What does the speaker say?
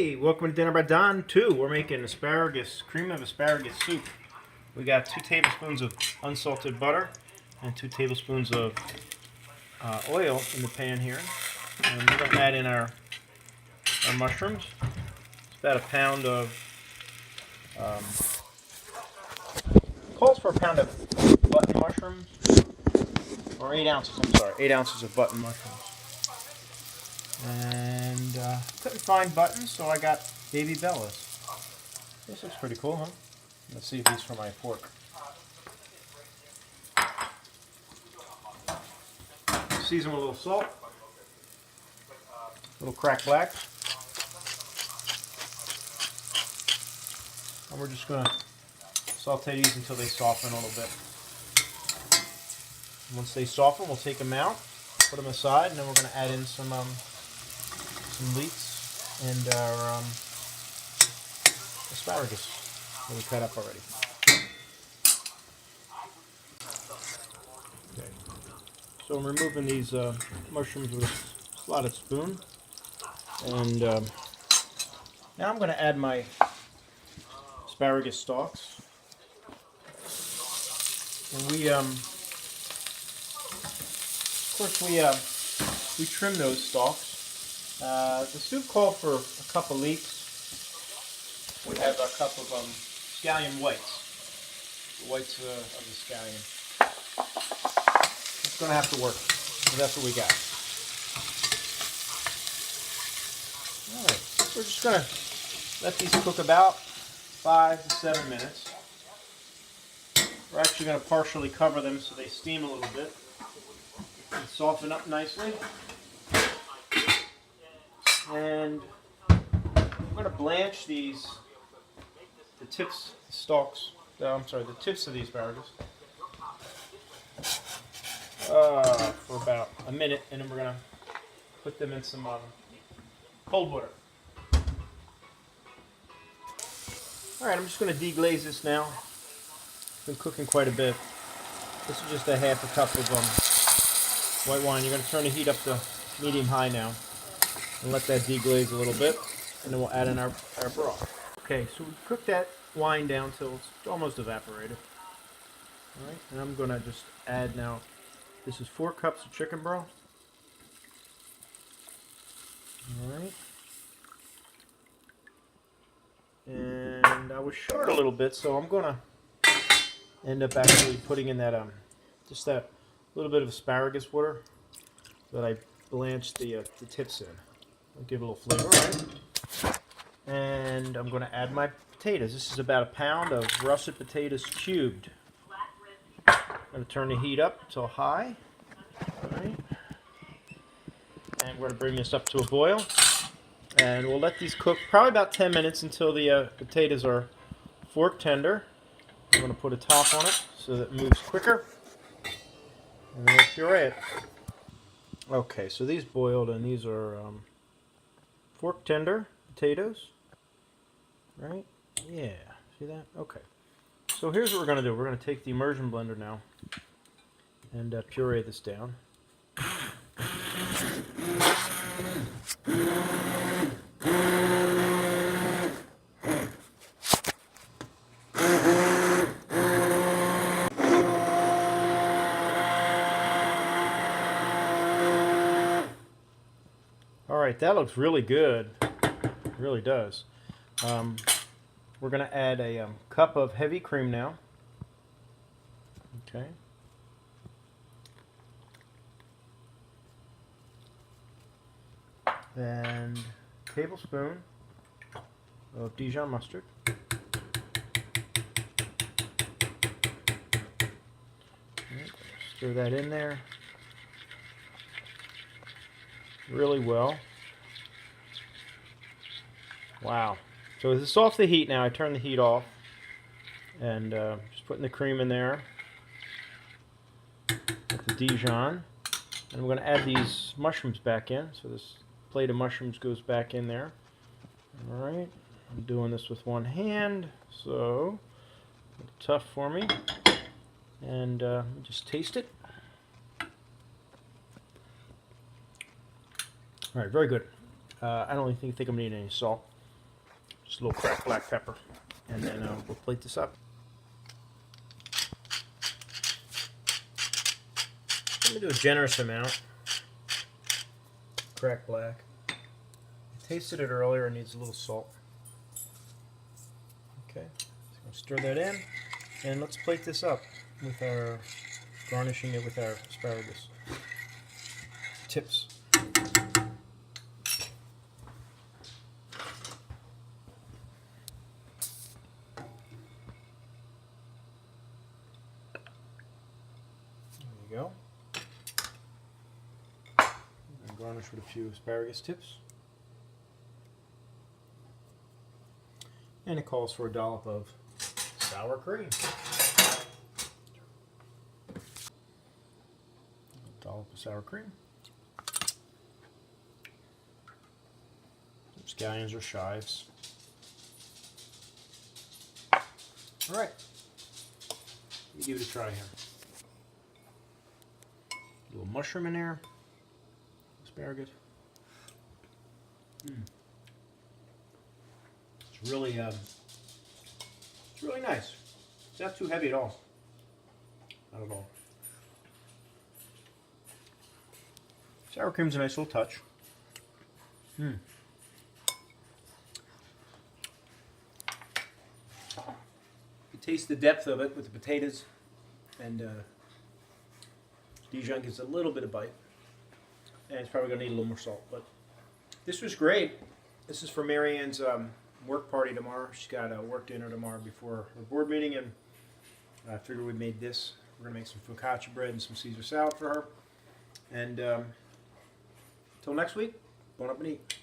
Hey, welcome to Dinner by Don 2. We're making cream of asparagus soup. We got 2 tablespoons of unsalted butter and 2 tablespoons of oil in the pan here. And we're going to add in our mushrooms. It's about a pound of, calls for a pound of button mushrooms, or 8 ounces, I'm sorry, 8 ounces of button mushrooms. And couldn't find buttons, so I got baby bellas. This looks pretty cool, huh? Let's see if these for my fork. Season with a little salt, a little cracked black, and we're just going to saute these until they soften a little bit. Once they soften, we'll take them out, put them aside, and then we're going to add in some leeks and our asparagus that we cut up already. Okay. So I'm removing these mushrooms with a slotted spoon, and now I'm going to add my asparagus stalks. And we trim those stalks. The soup called for a cup of leeks. We have a cup of scallion whites. The whites of the scallion. It's going to have to work. So that's what we got. Alright, so we're just going to let these cook about 5 to 7 minutes. We're actually going to partially cover them so they steam a little bit and soften up nicely. And I'm going to blanch the tips of the asparagus for about a minute, and then we're going to put them in some cold water. Alright, I'm just going to deglaze this now. It's been cooking quite a bit. This is just a half a cup of white wine. You're going to turn the heat up to medium-high now and let that deglaze a little bit, and then we'll add in our broth. Okay, so we cook that wine down till it's almost evaporated. Alright, and I'm going to just add now, this is 4 cups of chicken broth. Alright. And I was short a little bit, so I'm going to end up actually putting in that just that little bit of asparagus water that I blanched the tips in. I'll give it a little flavor, right? And I'm going to add my potatoes. This is about a pound of russet potatoes cubed. I'm going to turn the heat up till high. Right. And we're going to bring this up to a boil. And we'll let these cook probably about 10 minutes until the potatoes are fork tender. I'm going to put a top on it so that it moves quicker. And then we'll puree it. Okay, so these boiled, and these are fork tender potatoes. Right? Yeah. See that? Okay. So here's what we're going to do. We're going to take the immersion blender now and puree this down. Alright, that looks really good. It really does. We're going to add a cup of heavy cream now. Okay. And a tablespoon of Dijon mustard. Right, stir that in there really well. Wow. So this is off the heat now. I turn the heat off. And just putting the cream in there with the Dijon. And we're going to add these mushrooms back in. So this plate of mushrooms goes back in there. Alright. I'm doing this with one hand, so a little tough for me. And just taste it. Alright, very good. I don't even think I'm going to need any salt. Just a little cracked black pepper. And then we'll plate this up. Let me do a generous amount. Cracked black. I tasted it earlier, it needs a little salt. Okay, so I'm going to stir that in. And let's plate this up with our, garnishing it with our asparagus tips. There you go. And garnish with a few asparagus tips. And it calls for a dollop of sour cream. A dollop of sour cream. Some scallions or chives. Alright. Let me give it a try here. A little mushroom in there. Asparagus. It's really nice. It's not too heavy at all. Not at all. Sour cream's a nice little touch. You taste the depth of it with the potatoes, and Dijon gives a little bit of bite. And it's probably going to need a little more salt, but this was great. This is for Marianne's work party tomorrow. She's got a work dinner tomorrow before her board meeting, and I figured we made this. We're going to make some focaccia bread and some Caesar salad for her. And until next week, bon appetit.